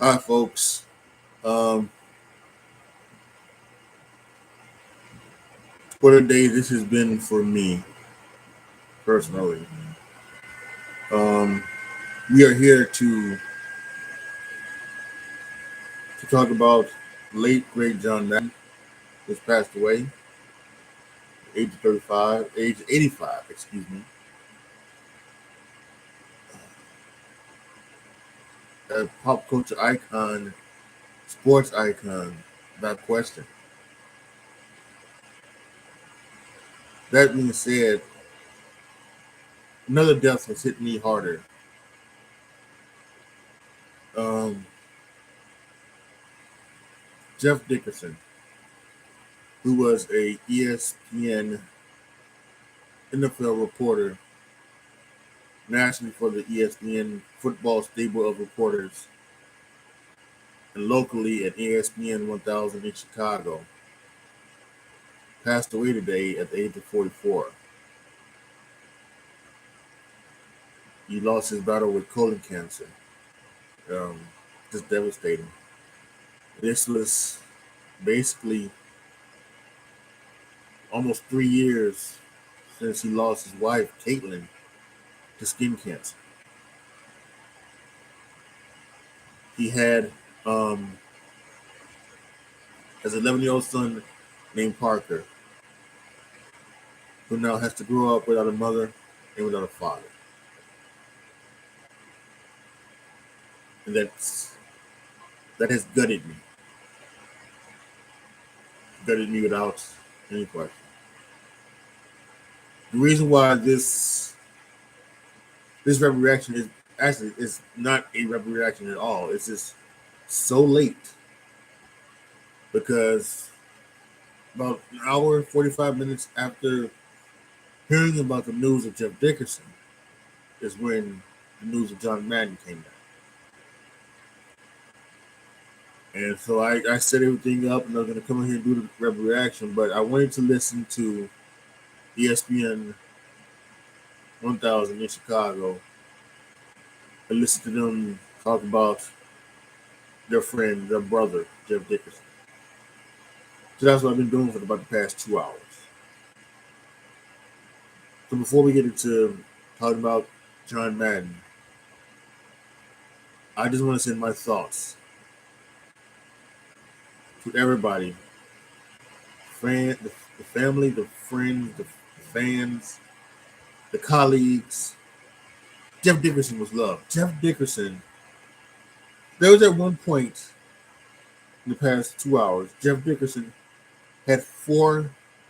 Hi, folks. Um, what a day this has been for me personally. Um, we are here to talk about late great John Madden, who's passed away, age 35, age 85, excuse me. A pop culture icon, sports icon, without question. That being said, another death has hit me harder. Um, Jeff Dickerson, who was a ESPN NFL reporter nationally for the ESPN football stable of reporters and locally at ESPN 1000 in Chicago, passed away today at the age of 44. He lost his battle with colon cancer. Um, just devastating. This was basically almost 3 years since he lost his wife, Caitlin, to skin cancer. He had his 11-year-old son named Parker, who now has to grow up without a mother and without a father. And that has gutted me without any question. The reason why this rebel reaction is not a rebel reaction at all. It's just so late because about an hour and 45 minutes after hearing about the news of Jeff Dickerson is when the news of John Madden came down. And so I set everything up and I was going to come in here and do the rebel reaction, but I wanted to listen to ESPN 1000 in Chicago and listen to them talk about their friend, their brother, Jeff Dickerson. So that's what I've been doing for about the past 2 hours. So before we get into talking about John Madden, I just want to send my thoughts to everybody, the family, the friends, the fans, the colleagues. Jeff Dickerson was loved. Jeff Dickerson, there was at one point in the past 2 hours, Jeff Dickerson had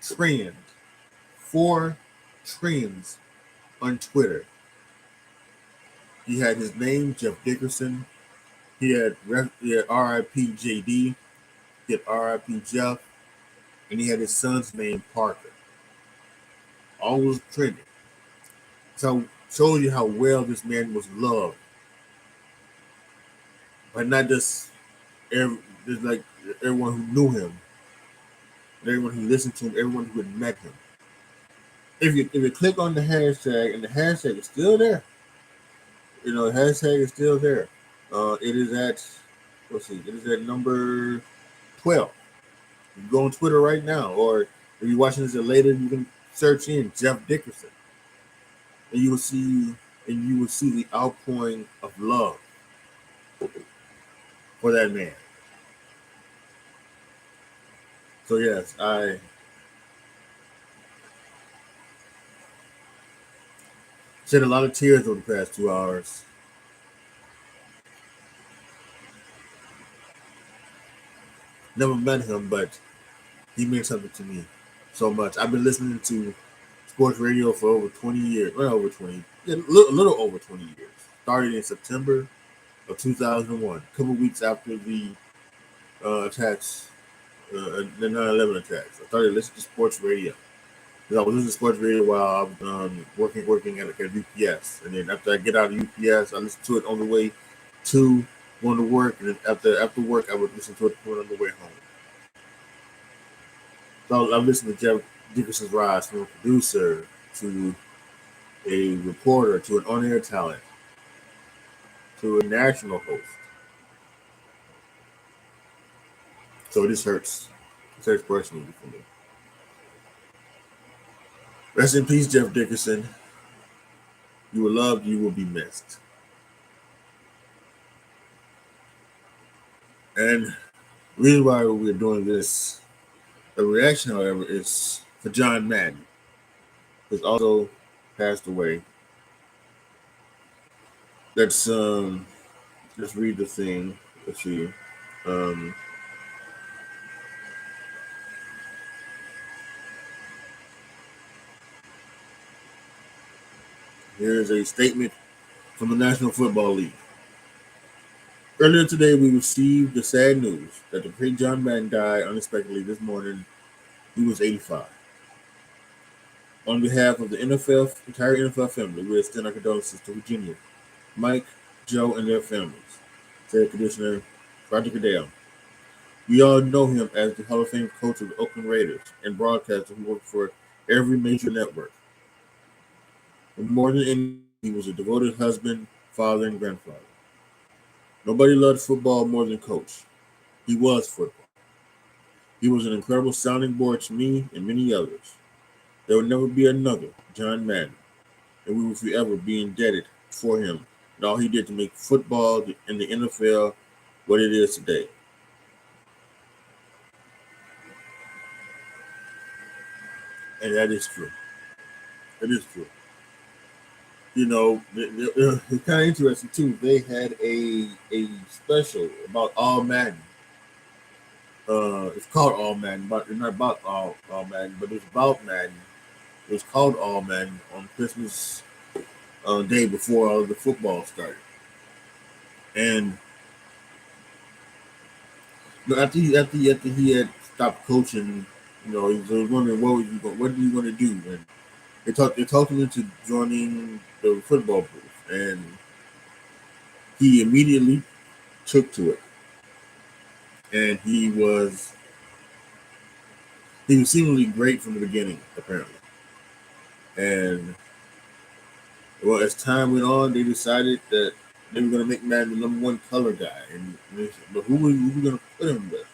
trends, four trends on Twitter. He had his name, Jeff Dickerson. He had RIP JD. He had RIP Jeff. And he had his son's name, Parker. All was trending. So shows you how well this man was loved. But not just like everyone who knew him, everyone who listened to him, everyone who had met him. If you click on the hashtag and the hashtag is still there, the hashtag is still there. It is at it is at number 12. You can go on Twitter right now, or if you're watching this later, you can search in Jeff Dickerson, and you will see the outpouring of love for that man. So yes, I shed a lot of tears over the past 2 hours. Never met him, but he meant something to me so much. I've been listening to sports radio for over 20 years. Well, over 20, yeah, a little over 20 years. Started in September of 2001, a couple weeks after the attacks, the 9/11 attacks. I started listening to sports radio. I was listening to sports radio while I was working at UPS, and then after I get out of UPS, I listen to it on the way to going to work, and then after work, I would listen to it on the way home. So I've listened to Jeff Dickerson's rise from a producer to a reporter to an on-air talent to a national host. So this hurts. This hurts personally for me. Rest in peace, Jeff Dickerson. You were loved, you will be missed. And the reason why we're doing this, the reaction, however, is for John Madden, who's also passed away. Let's just read the thing. Let's see. Um, Here's a statement from the National Football League. Earlier today, we received the sad news that the great John Madden died unexpectedly this morning. He was 85. On behalf of the entire NFL family, we extend our condolences to Virginia, Mike, Joe, and their families, said Commissioner Roger Goodell. We all know him as the Hall of Fame coach of the Oakland Raiders and broadcaster who worked for every major network. For more than anything, he was a devoted husband, father, and grandfather. Nobody loved football more than Coach. He was football. He was an incredible sounding board to me and many others. There will never be another John Madden, and we will forever be indebted for him and all he did to make football and the NFL what it is today. And that is true. It is true. You know, it's kind of interesting too. They had a special about All Madden. It's called All Madden, but it's not about all Madden, but it's about Madden. It was called All Madden on Christmas day before all the football started. And after he had stopped coaching, he was wondering what do you want to do, and they talked him into joining the football booth, and he immediately took to it, and he was seemingly great from the beginning, apparently. And well, as time went on, they decided that they were going to make Madden the number one color guy, and they said, but who were we going to put him with?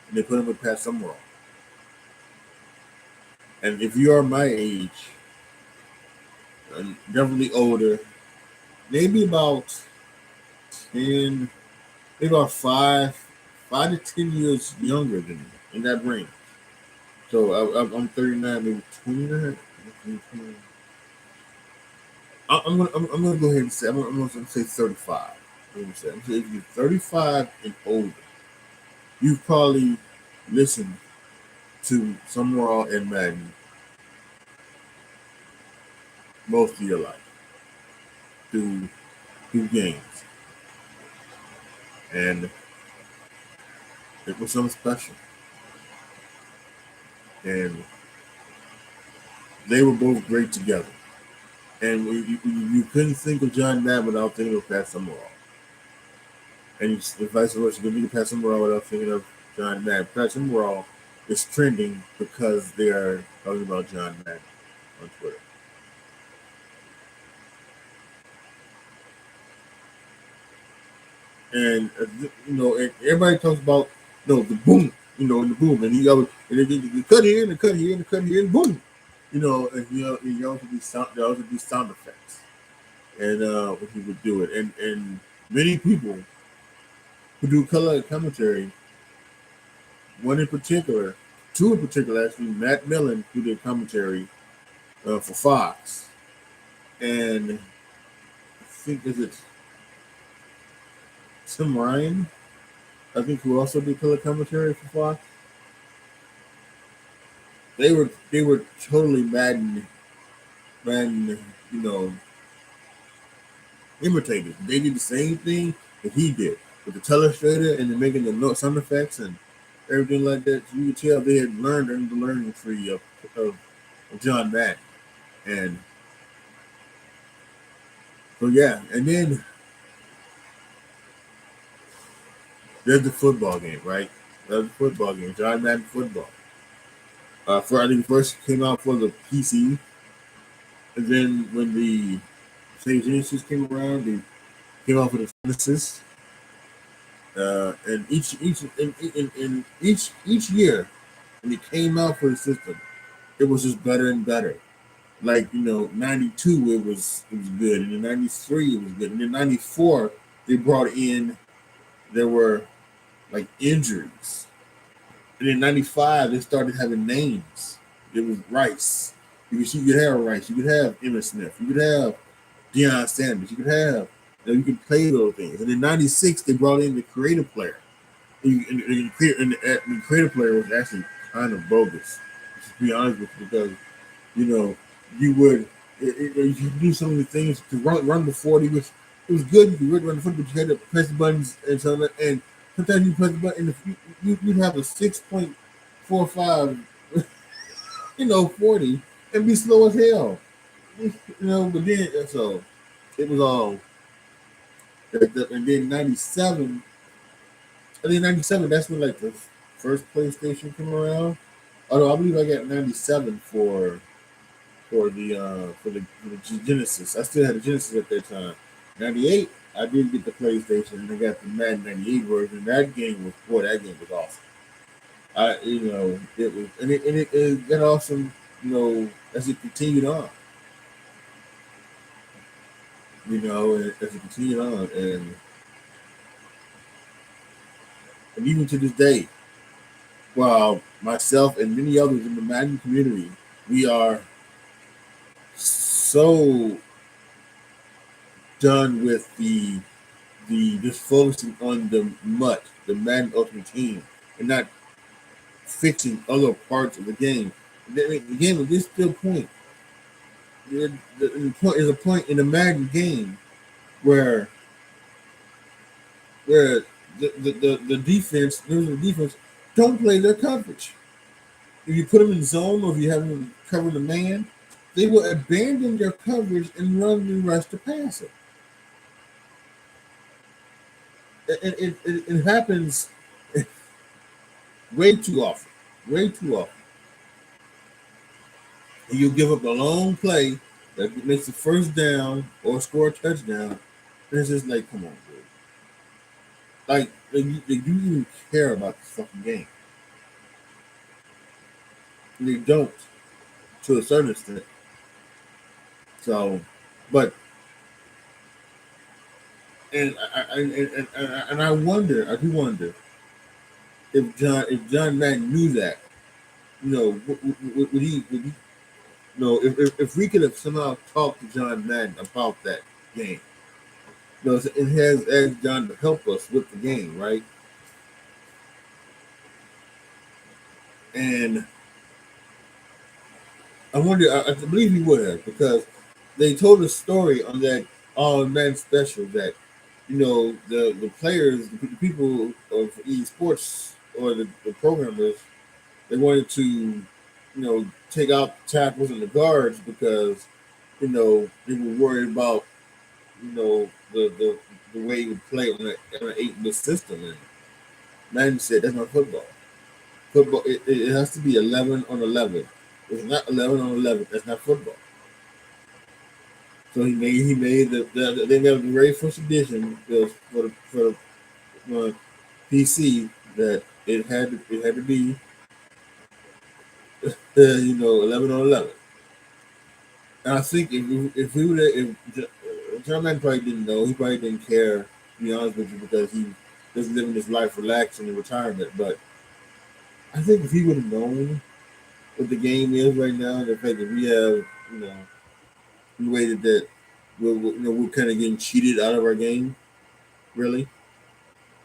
And they put him with Pat Summerall. And if you are my age, and definitely older, maybe about 10, maybe about 5 to 10 years younger than me in that range. So I'm 39, maybe 29. I'm gonna go ahead and say I'm gonna say 35. I'm gonna say if you're 35 and older, you've probably listened to Summerall and Madden most of your life through games, and it was something special. And they were both great together. And you couldn't think of John Madden without thinking of Pat Summerall. And vice versa, you couldn't think of Pat Summerall without thinking of John Madden. Pat Summerall is trending because they are talking about John Madden on Twitter. And and everybody talks about the boom, the boom, and they cut here and they cut here and they cut here and boom, and you also do sound effects, and when he would do it, and many people who do color commentary, two in particular actually, Matt Millen, who did commentary for Fox, and I think is it Tim Ryan, I think, who also did color commentary for Fox. They were totally Madden, you know, imitators. They did the same thing that he did with the telestrator and then making the note sound effects and everything like that. So you could tell they had learned under the learning tree of John Madden. And so yeah, and then there's the football game, right? There's the football game, John Madden football. I think first came out for the PC, and then when the Sega Genesis came around, they came out for the Genesis. And each year when it came out for the system, it was just better and better. Like '92 it was good, and in '93 it was good, and in '94 they brought in there were like injuries, and in '95 they started having names. It was Rice. You could have Rice. You could have Emmitt Smith. You could have Deion Sanders. You could have you could play those things. And in '96 they brought in the creative player. And the creative player was actually kind of bogus, to be honest with you, because you know you would you do some of the things to run the 40, which it was good. You could run the 40, but you had to press the buttons and so on. And sometimes you press the button, and you'd have a 6.45, 40, and be slow as hell. But then so it was all. And then '97, I think '97. That's when like the first PlayStation came around. Although I believe I got '97 for the Genesis. I still had a Genesis at that time. '98, I did get the PlayStation, and I got the Madden '98 version. That game was awesome. It was, and it got awesome. As it continued on. As it continued on, and even to this day, while myself and many others in the Madden community, we are so done with the just focusing on the MUT, the Madden Ultimate Team, and not fixing other parts of the game. The game at this still point, there's a point in the Madden game where the defense, the defense, don't play their coverage. If you put them in zone or if you have them covering the man, they will abandon their coverage and run the rush to pass it. It happens way too often. Way too often. And you give up a long play that makes the first down or score a touchdown. And it's just like, come on, dude. Like, they do even care about this fucking game. And they don't, to a certain extent. So, but, and I wonder, I do wonder if John Madden knew that, would he if we could have somehow talked to John Madden about that game, it has asked John to help us with the game, right? And I wonder, I believe he would have, because they told a story on that All Man special that, the players, the people of esports or the programmers, they wanted to, take out the tackles and the guards because, they were worried about, the way you play on an 8-bit system. And Madden said that's not football. Football, it has to be 11 on 11. If it's not 11 on 11, that's not football. So he made they made the very first edition for the PC that it had to be 11 on 11. And I think if we would if John Madden probably didn't know, he probably didn't care, to be honest with you, because he was living his life relaxing in retirement. But I think if he would have known what the game is right now, the fact that we have, the way that we're kind of getting cheated out of our game, really,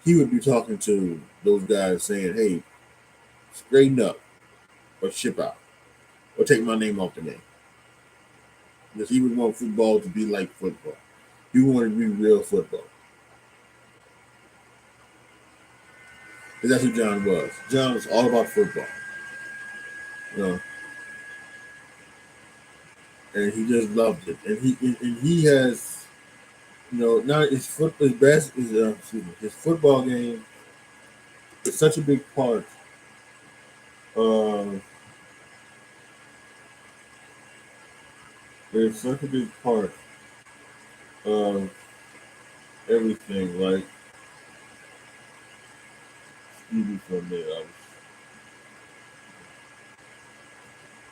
he would be talking to those guys saying, "Hey, straighten up, or ship out, or take my name off the game." Because he would want football to be like football. He wanted to be real football. Because that's who John was. John was all about football. You know, and he just loved it. And he has, now his best is his football game is such a big part of there's such a big part of everything. Like movie from there.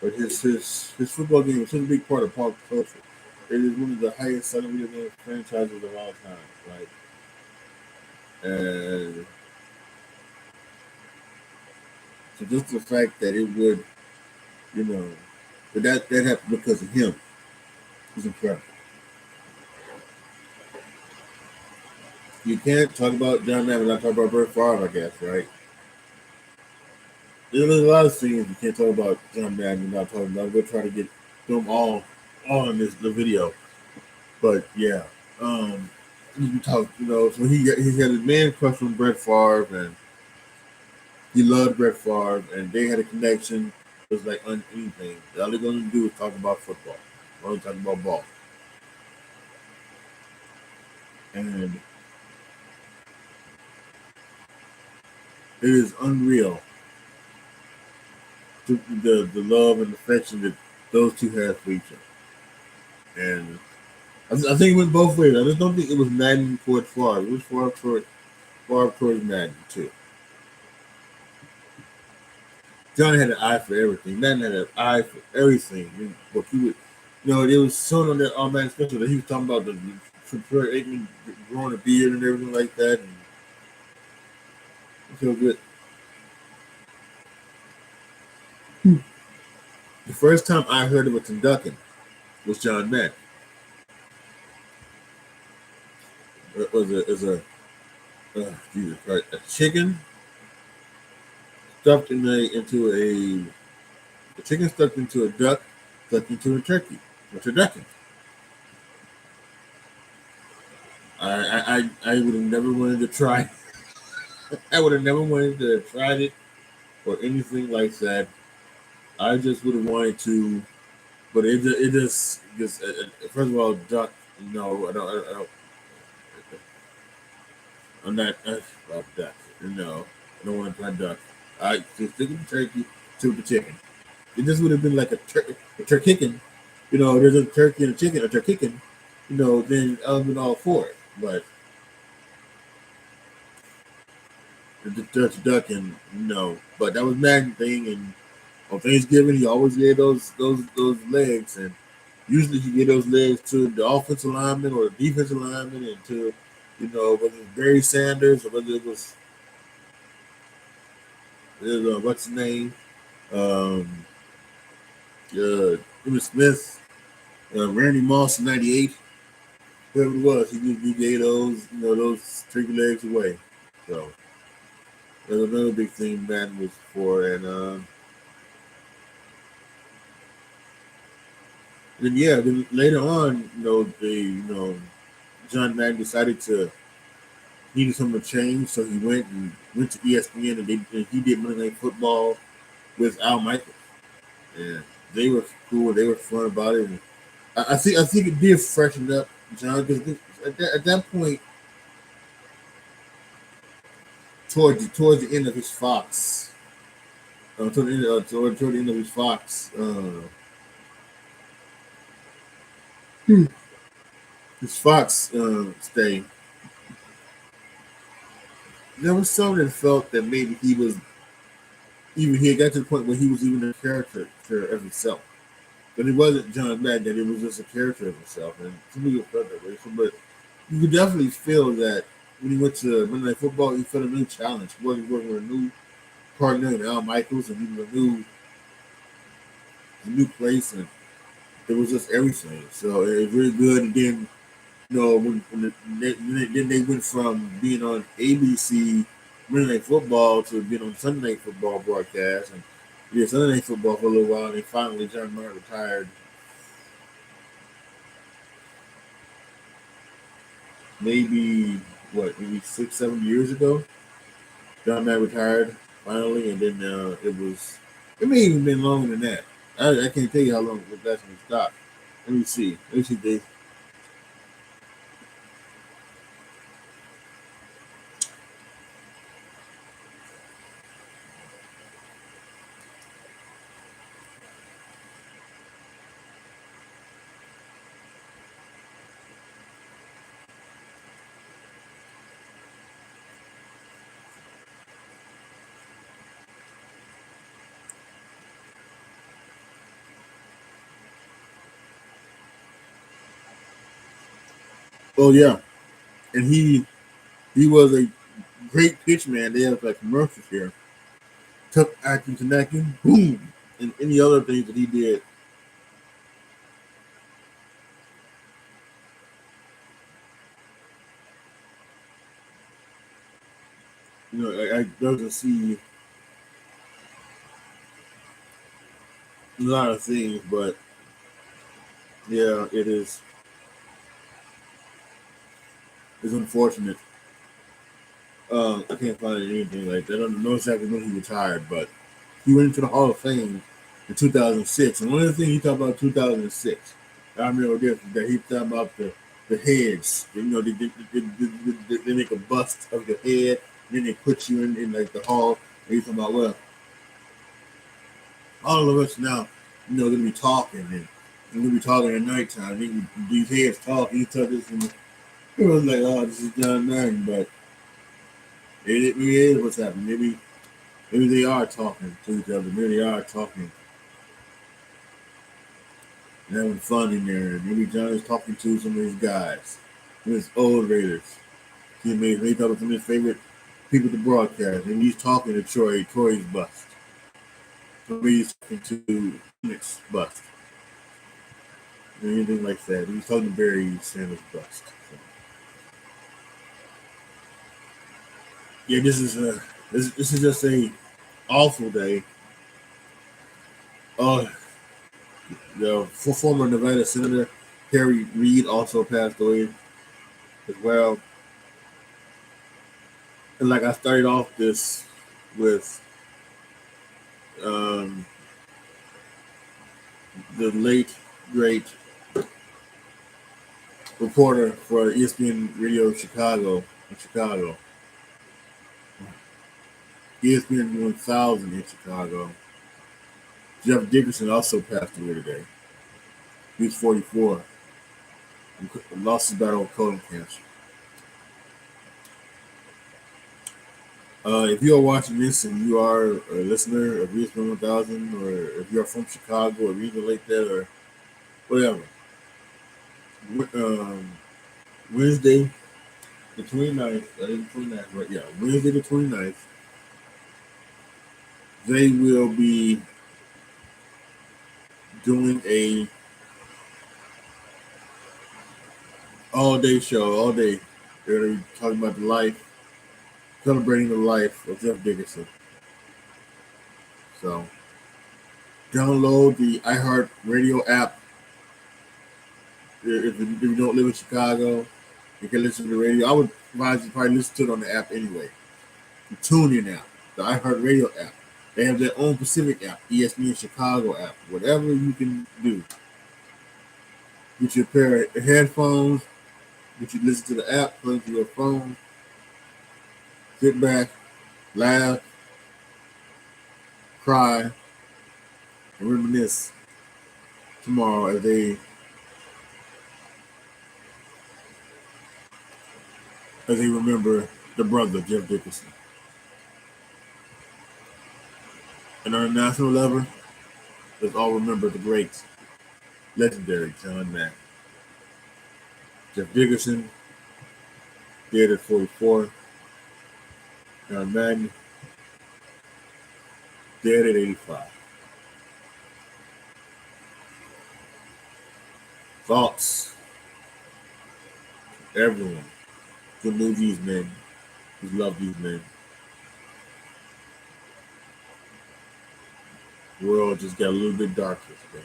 But his football game is such a big part of pop culture. It is one of the highest selling video game franchises of all time, right? And so just the fact that it would, you know, but that happened because of him is incredible. You can't talk about John Madden without talking about Brett Favre, I guess, right? There's a lot of things you can't talk about John Madden without talking about. We'll try to get them all in the video. But yeah, um, you talk, so he had a man crush on Brett Favre, and he loved Brett Favre, and they had a connection. It was like anything. All they're going to do is talk about football. Only talk about ball, and it is unreal the love and affection that those two had for each other. And I think it went both ways. I just don't think it was Madden towards Favre. It was Favre towards Madden too. John had an eye for everything. Madden had an eye for everything. But he would, it was shown on that automatic special that he was talking about the Troy Aikman growing a beard and everything like that. And it felt good. The first time I heard of a turducken was John Madden. It was Jesus Christ, a chicken stuffed a chicken stuffed into a duck, stuffed into a turkey, a turducken. I would have never wanted to try. I would have never wanted to have tried it or anything like that. I just would have wanted to, but it just first of all, duck. No, I'm not about duck. No, I don't want to try duck. I just stick with the turkey, stick with the chicken. It just would have been like a turkey. There's a turkey and a chicken, a turkey. Then I've been all for it. But the duck and no. But that was Madden thing, and on Thanksgiving he always gave those legs, and usually he gave those legs to the offensive lineman or the defensive lineman, and to whether it was Barry Sanders or whether it was what's his name, um, Emmitt Smith, Randy Moss in '98, whoever it was, he gave those turkey legs away. So that's another big thing Madden was for, and then yeah, then later on, John Madden decided to needed something to change, so he went to ESPN, and he did Monday Night Football with Al Michaels, and they were cool, they were fun about it. And I think it did freshen up John, because at that point, towards the end of his Fox, toward the end of his Fox, his Fox stay, there was some that felt that maybe he had got to the point where he was even a character of himself. But it wasn't John Madden, that it was just a character of himself. And some people felt that way. So, but you could definitely feel that when he went to Monday Night Football, he felt a new challenge. He wasn't working with a new partner in Al Michaels, and he was a new place, and it was just everything. So it was really good. And then, then they went from being on ABC Monday Night Football to being on Sunday Night Football broadcast, and yeah, Sunday Night Football for a little while. And then finally, John Madden retired. Maybe maybe 6, 7 years ago. John Madden retired finally, and then it may even been longer than that. I can't tell you how long that's when it stopped. Let me see. Let me see, Dave. Oh yeah, and he was a great pitch man. They have like commercials here. Tough acting to necking, boom, and any other things that he did. You know, I doesn't see a lot of things, but yeah, it is. It's unfortunate. I can't find anything like that. I don't know exactly when he retired, but he went into the Hall of Fame in 2006. And one of the things he talked about 2006, I remember this, that he talked about the heads. You know, they make a bust of your head, and then they put you in like the hall. And he's talking about, well, all of us now, you know, gonna be talking and we're gonna be talking at nighttime. These heads talk, each other's, and it was like, oh, this is John Madden, but it is what's happening. Maybe they are talking to each other. Maybe they are talking and having fun in there. Maybe John is talking to some of his guys, some of his old Raiders teammates. Maybe talking to some of his favorite people to broadcast. Maybe he's talking to Troy. Troy's bust. Maybe he's talking to Phoenix bust. Anything like that. He's talking to Barry Sanders bust. So, yeah, this is just a awful day. Oh, the former Nevada Senator Harry Reid also passed away as well. And like I started off this with um, the late great reporter for ESPN Radio Chicago in Chicago, ESPN 1000 in Chicago. Jeff Dickerson also passed away today. He was 44 and lost his battle with colon cancer. If you are watching this and you are a listener of ESPN 1000, or if you are from Chicago or anything like that, or whatever, um, Wednesday the 29th, I think 29th, right? Yeah, Wednesday the 29th, they will be doing a all day show, all day. They're going to be talking about the life, celebrating the life of Jeff Dickerson. So download the iHeart Radio app. If you don't live in Chicago, you can listen to the radio. I would advise you probably listen to it on the app anyway. The TuneIn app, the iHeart Radio app. They have their own Pacific app, ESPN Chicago app. Whatever you can do. Get you a pair of headphones. Get you listen to the app, plug into your phone. Sit back, laugh, cry, and reminisce tomorrow as they remember the brother, Jeff Dickerson. And on a national level, let's all remember the great, legendary John Madden. Jeff Dickerson, dead at 44. John Madden, dead at 85. Thoughts, everyone who knew these men, who loved these men. The world just got a little bit darker today.